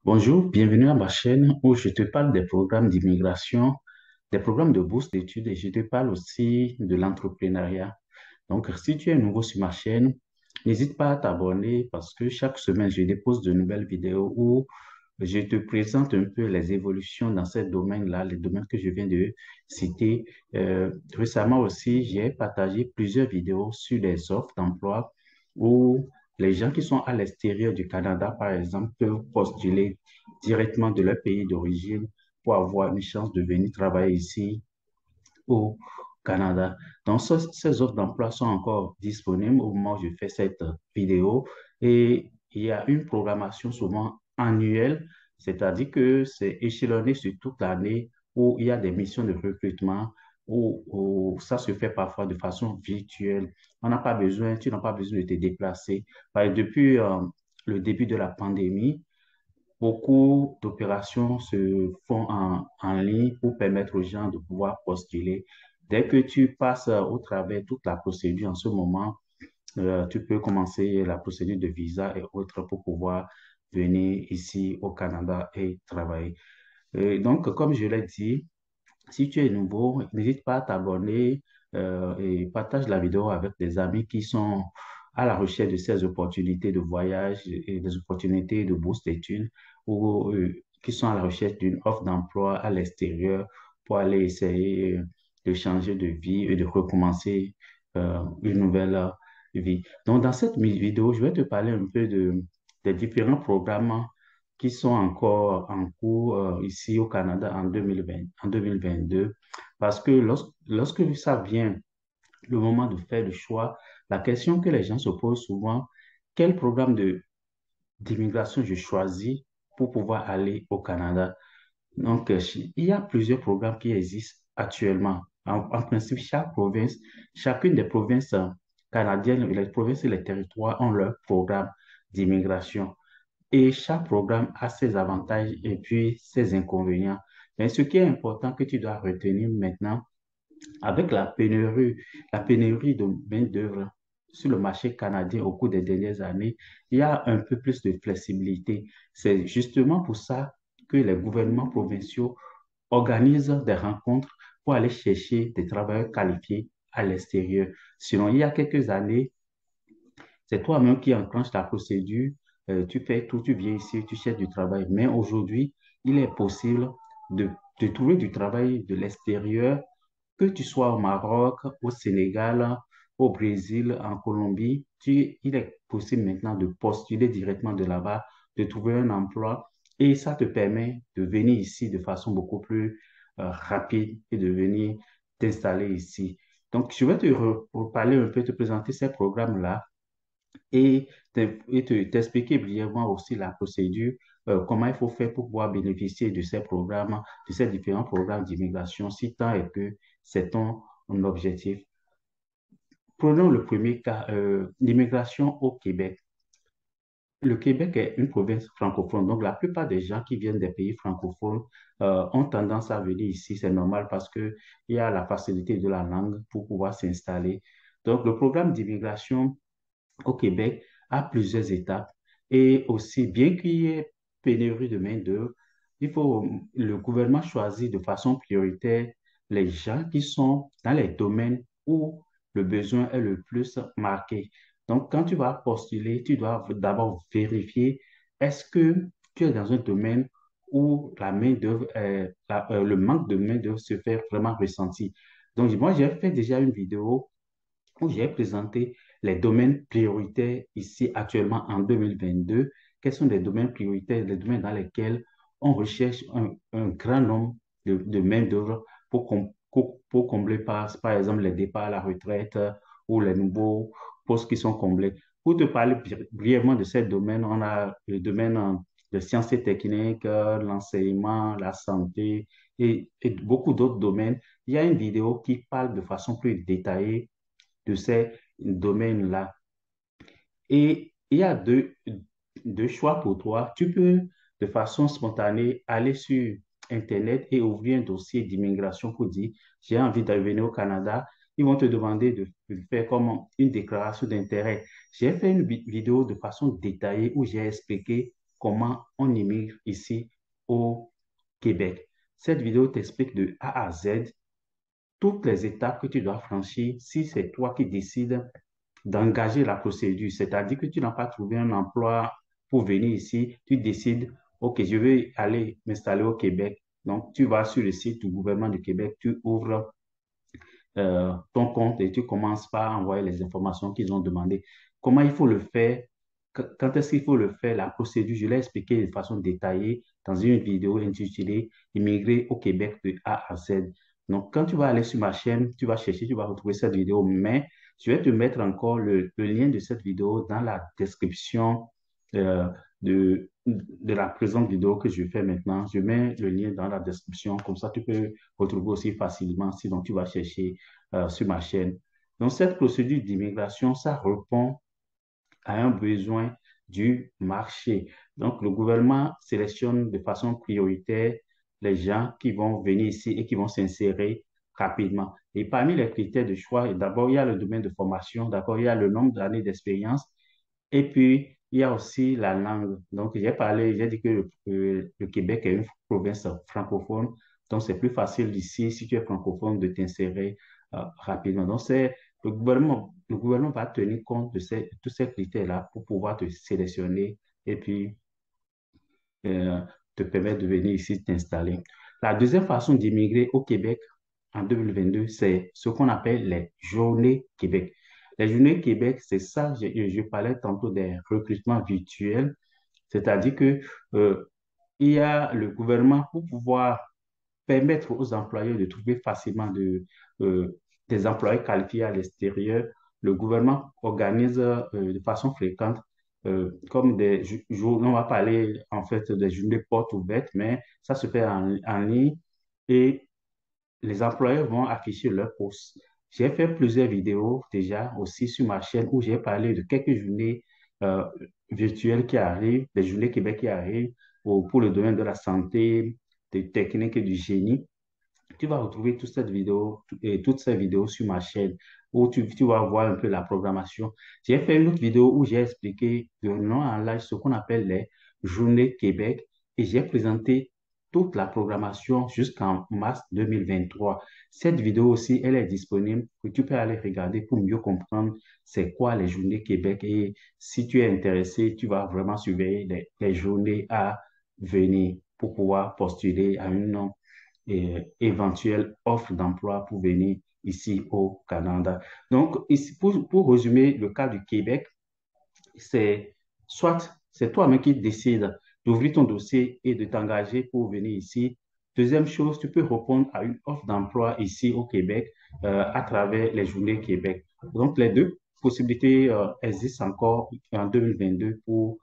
Bonjour, bienvenue à ma chaîne où je te parle des programmes d'immigration, des programmes de bourse d'études et je te parle aussi de l'entrepreneuriat. Donc, si tu es nouveau sur ma chaîne, n'hésite pas à t'abonner parce que chaque semaine, je dépose de nouvelles vidéos où je te présente un peu les évolutions dans ces domaines-là, les domaines que je viens de citer. Récemment aussi, j'ai partagé plusieurs vidéos sur les offres d'emploi où les gens qui sont à l'extérieur du Canada, par exemple, peuvent postuler directement de leur pays d'origine pour avoir une chance de venir travailler ici au Canada. Donc, ces offres d'emploi sont encore disponibles au moment où je fais cette vidéo et il y a une programmation souvent annuelle, c'est-à-dire que c'est échelonné sur toute l'année où il y a des missions de recrutement où ça se fait parfois de façon virtuelle. Tu n'as pas besoin de te déplacer. Depuis le début de la pandémie, beaucoup d'opérations se font en ligne pour permettre aux gens de pouvoir postuler. Dès que tu passes au travers toute la procédure en ce moment, tu peux commencer la procédure de visa et autres pour pouvoir venir ici au Canada et travailler. Et donc, comme je l'ai dit, si tu es nouveau, n'hésite pas à t'abonner et partage la vidéo avec des amis qui sont à la recherche de ces opportunités de voyage et des opportunités de bourse d'études ou qui sont à la recherche d'une offre d'emploi à l'extérieur pour aller essayer de changer de vie et de recommencer une nouvelle vie. Donc, dans cette vidéo, je vais te parler un peu des différents programmes qui sont encore en cours ici au Canada en 2020, en 2022. Parce que lorsque ça vient le moment de faire le choix, la question que les gens se posent souvent, quel programme d'immigration je choisis pour pouvoir aller au Canada? Donc, il y a plusieurs programmes qui existent actuellement. En principe, chacune des provinces canadiennes, les provinces et les territoires ont leur programme d'immigration. Et chaque programme a ses avantages et puis ses inconvénients. Mais ce qui est important que tu dois retenir maintenant, avec la pénurie de main-d'œuvre sur le marché canadien au cours des dernières années, il y a un peu plus de flexibilité. C'est justement pour ça que les gouvernements provinciaux organisent des rencontres pour aller chercher des travailleurs qualifiés à l'extérieur. Sinon, il y a quelques années, c'est toi-même qui enclenche la procédure, tu fais tout, tu viens ici, tu cherches du travail. Mais aujourd'hui, il est possible de, de trouver du travail de l'extérieur, que tu sois au Maroc, au Sénégal, au Brésil, en Colombie. Il est possible maintenant de postuler directement de là-bas, de trouver un emploi et ça te permet de venir ici de façon beaucoup plus rapide et de venir t'installer ici. Donc, je vais reparler un peu, te présenter ces programmes-là et t'expliquer brièvement aussi la procédure, comment il faut faire pour pouvoir bénéficier de ces programmes, de ces différents programmes d'immigration, si tant est que c'est ton objectif. Prenons le premier cas, l'immigration au Québec. Le Québec est une province francophone, donc la plupart des gens qui viennent des pays francophones ont tendance à venir ici. C'est normal parce qu'il y a la facilité de la langue pour pouvoir s'installer. Donc, le programme d'immigration au Québec a plusieurs étapes. Et aussi, bien qu'il y ait pénurie de main-d'œuvre, le gouvernement choisit de façon prioritaire les gens qui sont dans les domaines où le besoin est le plus marqué. Donc, quand tu vas postuler, tu dois d'abord vérifier est-ce que tu es dans un domaine où la main-d'œuvre, le manque de main-d'œuvre se fait vraiment ressentir. Donc, moi, j'ai fait déjà une vidéo où j'ai présenté les domaines prioritaires ici actuellement en 2022. Quels sont les domaines prioritaires, les domaines dans lesquels on recherche un grand nombre de main-d'œuvre pour combler par exemple les départs à la retraite ou les nouveaux postes qui sont comblés. Pour te parler brièvement de ces domaines, on a le domaine de sciences et techniques, l'enseignement, la santé et beaucoup d'autres domaines. Il y a une vidéo qui parle de façon plus détaillée de ces domaines-là. Et il y a deux choix pour toi. Tu peux, de façon spontanée, aller sur Internet et ouvrir un dossier d'immigration pour dire, j'ai envie de venir au Canada. Ils vont te demander de faire comme une déclaration d'intérêt. J'ai fait une vidéo de façon détaillée où j'ai expliqué comment on immigre ici au Québec. Cette vidéo t'explique de A à Z toutes les étapes que tu dois franchir si c'est toi qui décides d'engager la procédure. C'est-à-dire que tu n'as pas trouvé un emploi pour venir ici, tu décides, OK, je vais aller m'installer au Québec. Donc, tu vas sur le site du gouvernement du Québec, tu ouvres ton compte et tu commences par envoyer les informations qu'ils ont demandées. Comment il faut le faire, quand est-ce qu'il faut le faire, la procédure, je l'ai expliqué de façon détaillée dans une vidéo intitulée Immigrer au Québec de A à Z. Donc, quand tu vas aller sur ma chaîne, tu vas chercher, tu vas retrouver cette vidéo, mais je vais te mettre encore le lien de cette vidéo dans la description euh, de la présente vidéo que je fais maintenant. Je mets le lien dans la description, comme ça tu peux retrouver aussi facilement si donc tu vas chercher sur ma chaîne. Donc, cette procédure d'immigration, ça répond à un besoin du marché. Donc, le gouvernement sélectionne de façon prioritaire les gens qui vont venir ici et qui vont s'insérer rapidement. Et parmi les critères de choix, d'abord, il y a le domaine de formation, d'abord, il y a le nombre d'années d'expérience, et puis, il y a aussi la langue. Donc, j'ai dit que le Québec est une province francophone, donc c'est plus facile d'ici, si tu es francophone, de t'insérer rapidement. Donc, le gouvernement va tenir compte de tous ces critères-là pour pouvoir te sélectionner et puis euh, te permettre de venir ici t'installer. La deuxième façon d'immigrer au Québec en 2022, c'est ce qu'on appelle les journées Québec. Les journées Québec, c'est ça, je parlais tantôt des recrutements virtuels, c'est-à-dire que il y a le gouvernement pour pouvoir permettre aux employeurs de trouver facilement des employés qualifiés à l'extérieur. Le gouvernement organise de façon fréquente comme des jours, on va parler en fait des journées portes ouvertes, mais ça se fait en ligne et les employeurs vont afficher leur poste. J'ai fait plusieurs vidéos déjà aussi sur ma chaîne où j'ai parlé de quelques journées euh, virtuelles qui arrivent, des journées Québec qui arrivent pour le domaine de la santé, des techniques et du génie. Tu vas retrouver toutes ces vidéos sur ma chaîne où tu vas voir un peu la programmation. J'ai fait une autre vidéo où j'ai expliqué de long en large ce qu'on appelle les journées Québec et j'ai présenté toute la programmation jusqu'en mars 2023. Cette vidéo aussi, elle est disponible que tu peux aller regarder pour mieux comprendre c'est quoi les journées Québec et si tu es intéressé, tu vas vraiment surveiller les journées à venir pour pouvoir postuler à une éventuelle offre d'emploi pour venir ici au Canada. Donc, ici, pour résumer le cas du Québec, c'est soit c'est toi-même qui décides d'ouvrir ton dossier et de t'engager pour venir ici. Deuxième chose, tu peux répondre à une offre d'emploi ici au Québec à travers les journées Québec. Donc, les deux possibilités existent encore en 2022 pour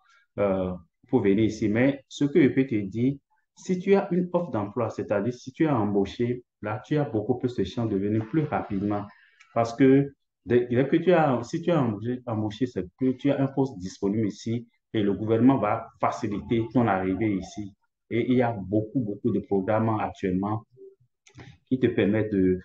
venir ici. Mais ce que je peux te dire, si tu as une offre d'emploi, c'est-à-dire si tu es embauché, là, tu as beaucoup plus de chances de venir plus rapidement parce que dès que si tu as embauché, c'est que tu as un poste disponible ici et le gouvernement va faciliter ton arrivée ici. Et il y a beaucoup de programmes actuellement qui te permettent de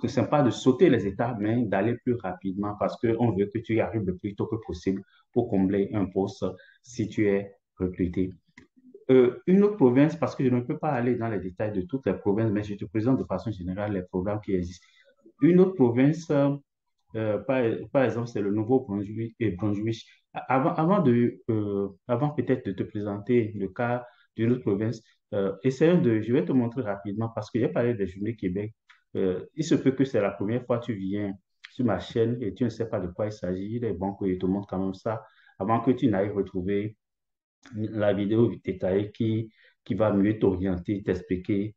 sympa de sauter les étapes, mais d'aller plus rapidement parce qu'on veut que tu y arrives le plus tôt que possible pour combler un poste si tu es recruté. Une autre province, parce que je ne peux pas aller dans les détails de toutes les provinces, mais je te présente de façon générale les programmes qui existent. Une autre province, par exemple, c'est le Nouveau-Brunswick et Brunswick. Avant peut-être de te présenter le cas d'une autre province, je vais te montrer rapidement parce que j'ai parlé des Journées Québec. Il se peut que c'est la première fois que tu viens sur ma chaîne et tu ne sais pas de quoi il s'agit. Il est bon que je te montre quand même ça avant que tu n'ailles retrouver la vidéo détaillée qui va mieux t'orienter, t'expliquer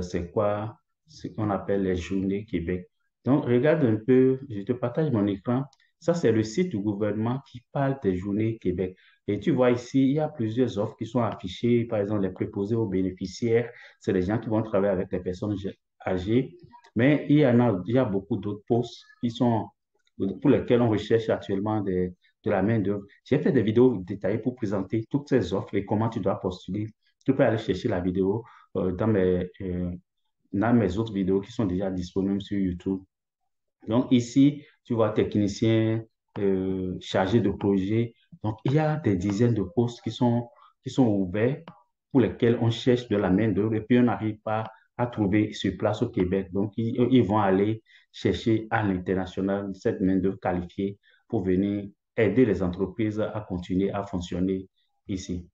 c'est quoi ce qu'on appelle les Journées Québec. Donc, regarde un peu, je te partage mon écran. Ça, c'est le site du gouvernement qui parle des Journées Québec. Et tu vois ici, il y a plusieurs offres qui sont affichées. Par exemple, les préposés aux bénéficiaires, c'est les gens qui vont travailler avec les personnes âgées. Mais il y a beaucoup d'autres postes pour lesquels on recherche actuellement de la main-d'œuvre. J'ai fait des vidéos détaillées pour présenter toutes ces offres et comment tu dois postuler. Tu peux aller chercher la vidéo dans mes autres vidéos qui sont déjà disponibles sur YouTube. Donc ici, tu vois technicien, chargé de projet. Donc il y a des dizaines de postes qui sont qui sont ouverts pour lesquels on cherche de la main-d'œuvre et puis on n'arrive pas à trouver sur place au Québec. Donc, ils vont aller chercher à l'international cette main-d'œuvre qualifiée pour venir aider les entreprises à continuer à fonctionner ici.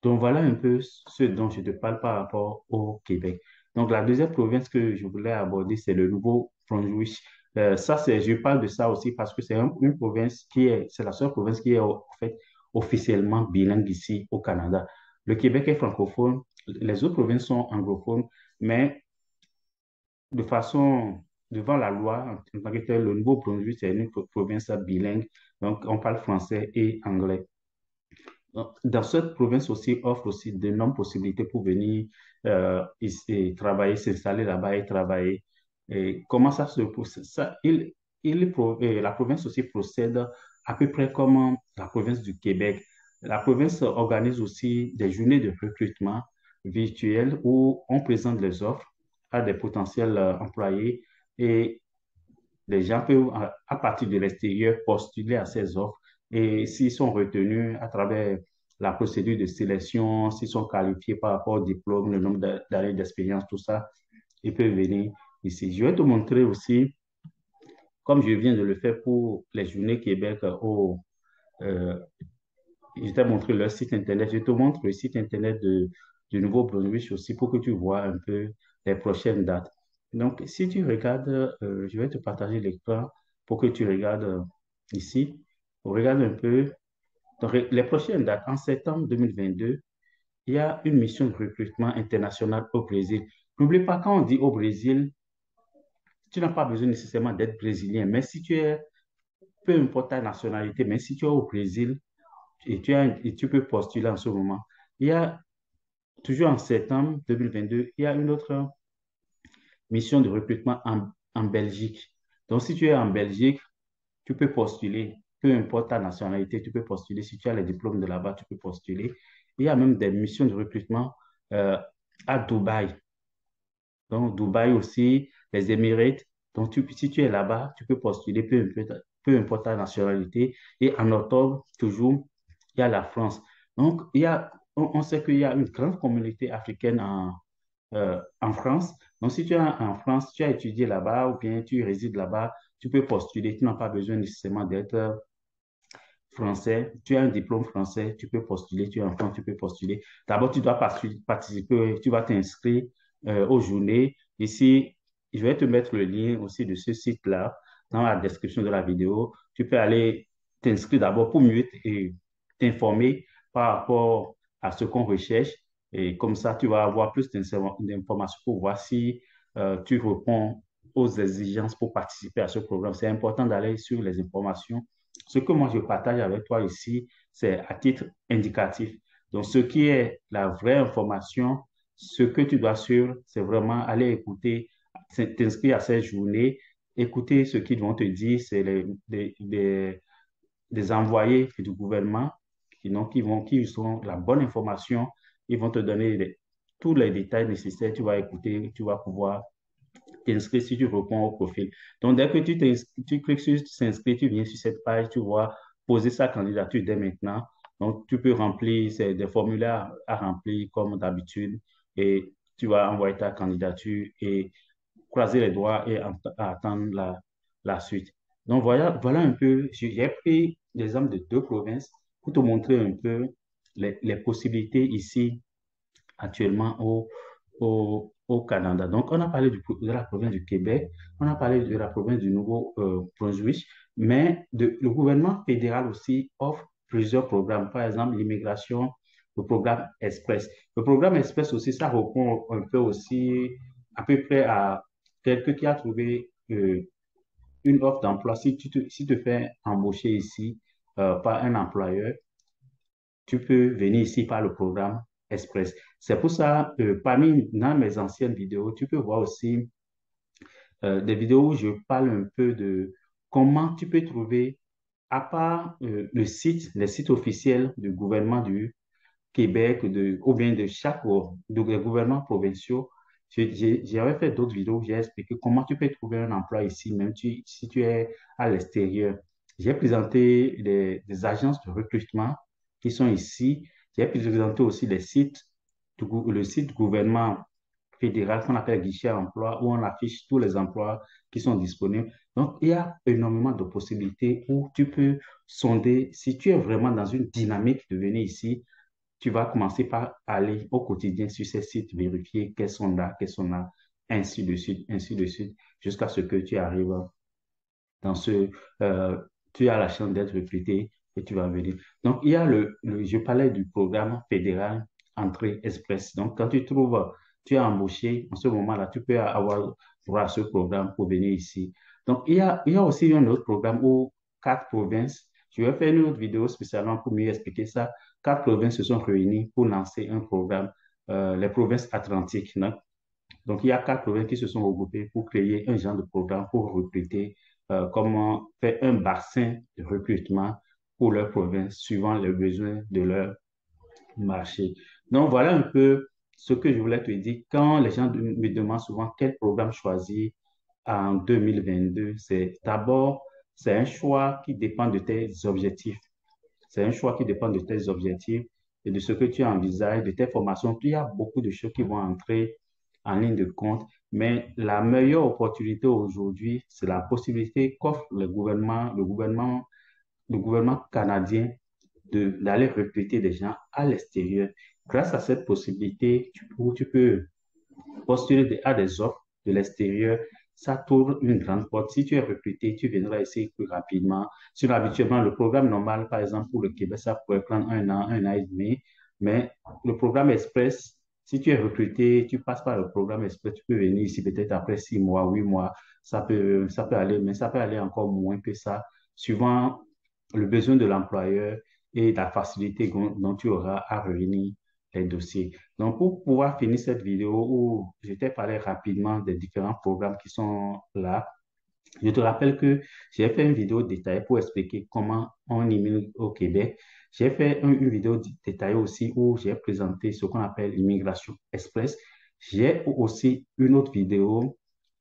Donc, voilà un peu ce dont je te parle par rapport au Québec. Donc, la deuxième province que je voulais aborder, c'est le Nouveau-Brunswick. Je parle de ça aussi parce que c'est une province c'est la seule province qui est en fait officiellement bilingue ici au Canada. Le Québec est francophone, les autres provinces sont anglophones, mais de façon, devant la loi, en tant que tel, le Nouveau-Brunswick, c'est une province bilingue, donc on parle français et anglais. Dans cette province aussi, offre aussi d'énormes possibilités pour venir ici, travailler, s'installer là-bas et travailler. Et comment ça se procède? La province aussi procède à peu près comme la province du Québec. La province organise aussi des journées de recrutement virtuelles où on présente les offres à des potentiels employés et les gens peuvent, à partir de l'extérieur, postuler à ces offres et s'ils sont retenus à travers la procédure de sélection, s'ils sont qualifiés par rapport au diplôme, le nombre d'années d'expérience, tout ça, ils peuvent venir ici. Je vais te montrer aussi, comme je viens de le faire pour les Journées Québec euh, je t'ai montré leur site Internet. Je te montre le site Internet du Nouveau-Brunswick aussi pour que tu vois un peu les prochaines dates. Donc, si tu regardes, je vais te partager l'écran pour que tu regardes ici. Regarde un peu. Donc, les prochaines dates. En septembre 2022, il y a une mission de recrutement international au Brésil. N'oublie pas, quand on dit au Brésil, tu n'as pas besoin nécessairement d'être brésilien, mais si tu es, peu importe ta nationalité, mais si tu es au Brésil, et tu peux postuler en ce moment. Il y a toujours en septembre 2022, il y a une autre mission de recrutement en Belgique. Donc, si tu es en Belgique, tu peux postuler, peu importe ta nationalité, tu peux postuler. Si tu as les diplômes de là-bas, tu peux postuler. Il y a même des missions de recrutement euh, à Dubaï. Donc, Dubaï aussi, les Émirats. Donc, si tu es là-bas, tu peux postuler, peu importe ta nationalité. Et en octobre, toujours, il y a la France. Donc, on sait qu'il y a une grande communauté africaine en France. Donc, si tu es en France, tu as étudié là-bas ou bien tu résides là-bas, tu peux postuler. Tu n'as pas besoin nécessairement d'être français. Tu as un diplôme français, tu peux postuler. Tu es en France, tu peux postuler. D'abord, tu dois participer, tu vas t'inscrire aux journées. Ici, je vais te mettre le lien aussi de ce site-là dans la description de la vidéo. Tu peux aller t'inscrire d'abord pour mieux t'informer par rapport à ce qu'on recherche. Et comme ça, tu vas avoir plus d'informations pour voir si tu réponds aux exigences pour participer à ce programme. C'est important d'aller sur les informations. Ce que moi je partage avec toi ici, c'est à titre indicatif. Donc, ce qui est la vraie information, ce que tu dois suivre, c'est vraiment aller écouter, t'inscrire à ces journées, écouter ce qu'ils vont te dire, c'est des envoyés du gouvernement qui sont la bonne information. Ils vont te donner tous les détails nécessaires. Tu vas écouter, tu vas pouvoir t'inscrire si tu réponds au profil. Donc, dès que tu cliques sur s'inscrire, tu viens sur cette page, tu vois poser sa candidature dès maintenant. Donc, tu peux remplir des formulaires à remplir comme d'habitude et tu vas envoyer ta candidature et croiser les doigts et attendre la suite. Donc, voilà un peu, j'ai pris l'exemple de deux provinces pour te montrer un peu les possibilités ici actuellement au Canada. Donc, on a parlé de la province du Québec, on a parlé de la province du Nouveau-Brunswick, mais le gouvernement fédéral aussi offre plusieurs programmes. Par exemple, l'immigration, le programme Express. Le programme Express aussi, ça répond un peu aussi à peu près à quelqu'un qui a trouvé une offre d'emploi. Si tu te fais embaucher ici par un employeur, tu peux venir ici par le programme Express. C'est pour ça, parmi dans mes anciennes vidéos, tu peux voir aussi des vidéos où je parle un peu de comment tu peux trouver, à part les sites officiels du gouvernement du Québec ou bien de chaque des gouvernements provinciaux. J'avais fait d'autres vidéos où j'ai expliqué comment tu peux trouver un emploi ici, même si tu es à l'extérieur. J'ai présenté des agences de recrutement qui sont ici J'ai présenté aussi les sites, le site gouvernement fédéral qu'on appelle guichet emploi, où on affiche tous les emplois qui sont disponibles. Donc, il y a énormément de possibilités où tu peux sonder. Si tu es vraiment dans une dynamique de venir ici, tu vas commencer par aller au quotidien sur ces sites, vérifier quels sont là, ainsi de suite, jusqu'à ce que tu arrives dans euh, tu as la chance d'être recruté et tu vas venir. Donc, il y a je parlais du programme fédéral Entrée Express. Donc, quand tu es embauché, en ce moment-là, tu peux avoir droit à ce programme pour venir ici. Donc, il y a aussi un autre programme où 4 provinces, je vais faire une autre vidéo spécialement pour mieux expliquer ça. 4 provinces se sont réunies pour lancer un programme, les provinces atlantiques. Donc, il y a 4 provinces qui se sont regroupées pour créer un genre de programme pour recruter, comment faire un bassin de recrutement pour leur province, suivant les besoins de leur marché. Donc, voilà un peu ce que je voulais te dire. Quand les gens me demandent souvent quel programme choisir en 2022, c'est un choix qui dépend de tes objectifs. C'est un choix qui dépend de tes objectifs et de ce que tu envisages, de tes formations. Il y a beaucoup de choses qui vont entrer en ligne de compte, mais la meilleure opportunité aujourd'hui, c'est la possibilité qu'offre le gouvernement canadien d'aller recruter des gens à l'extérieur. Grâce à cette possibilité, tu peux postuler à des offres de l'extérieur, ça t'ouvre une grande porte. Si tu es recruté, tu viendras ici plus rapidement. Sinon, habituellement, le programme normal, par exemple, pour le Québec, ça pourrait prendre un an et demi. Mais le programme Express, si tu es recruté, tu passes par le programme Express, tu peux venir ici peut-être après 6 mois, 8 mois. Ça peut aller, mais ça peut aller encore moins que ça, suivant le besoin de l'employeur et la facilité dont tu auras à réunir les dossiers. Donc, pour pouvoir finir cette vidéo où je t'ai parlé rapidement des différents programmes qui sont là, je te rappelle que j'ai fait une vidéo détaillée pour expliquer comment on immigre au Québec. J'ai fait une vidéo détaillée aussi où j'ai présenté ce qu'on appelle l'immigration express. J'ai aussi une autre vidéo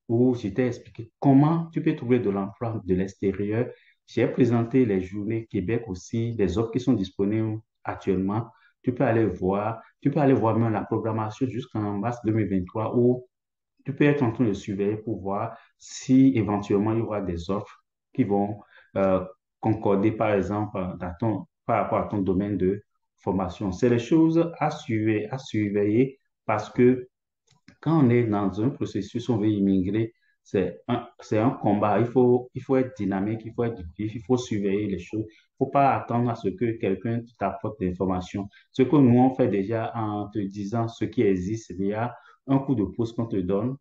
où je t'ai expliqué comment tu peux trouver de l'emploi de l'extérieur. J'ai présenté les journées Québec aussi, les offres qui sont disponibles actuellement. Tu peux aller voir même la programmation jusqu'en mars 2023 où tu peux être en train de surveiller pour voir si éventuellement il y aura des offres qui vont euh, concorder, par exemple, par rapport à ton domaine de formation. C'est les choses à surveiller parce que quand on est dans un processus, on veut immigrer, c'est un combat. Il faut être dynamique, il faut être vif, il faut surveiller les choses. Il ne faut pas attendre à ce que quelqu'un t'apporte des informations. Ce que nous, on fait déjà en te disant ce qui existe, il y a un coup de pouce qu'on te donne.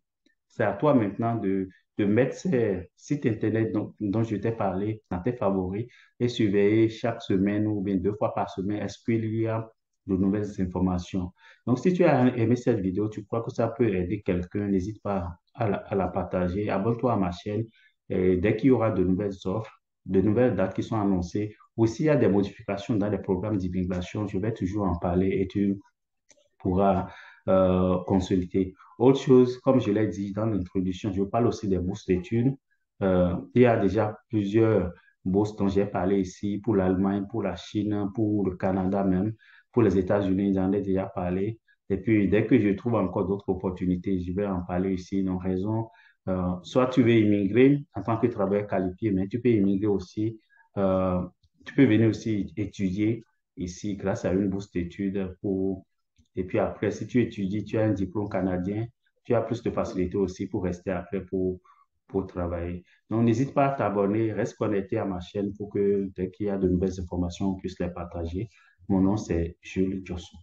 C'est à toi maintenant de mettre ces sites Internet dont je t'ai parlé dans tes favoris et surveiller chaque semaine ou bien 2 fois par semaine, est-ce qu'il y a de nouvelles informations. Donc, si tu as aimé cette vidéo, tu crois que ça peut aider quelqu'un, n'hésite pas à la partager. Abonne-toi à ma chaîne. Et dès qu'il y aura de nouvelles offres, de nouvelles dates qui sont annoncées, ou s'il y a des modifications dans les programmes d'immigration, je vais toujours en parler et tu pourras consulter. Autre chose, comme je l'ai dit dans l'introduction, je parle aussi des bourses d'études. Il y a déjà plusieurs bourses dont j'ai parlé ici pour l'Allemagne, pour la Chine, pour le Canada même, pour les États-Unis, j'en ai déjà parlé. Et puis, dès que je trouve encore d'autres opportunités, je vais en parler ici. Donc, raison, soit tu veux immigrer en tant que travailleur qualifié, mais tu peux immigrer aussi, euh, tu peux venir aussi étudier ici grâce à une bourse d'études et puis après, si tu étudies, tu as un diplôme canadien, tu as plus de facilité aussi pour rester après pour travailler. Donc, n'hésite pas à t'abonner, reste connecté à ma chaîne pour que dès qu'il y a de nouvelles informations, on puisse les partager. Mon nom, c'est Jules Jossou.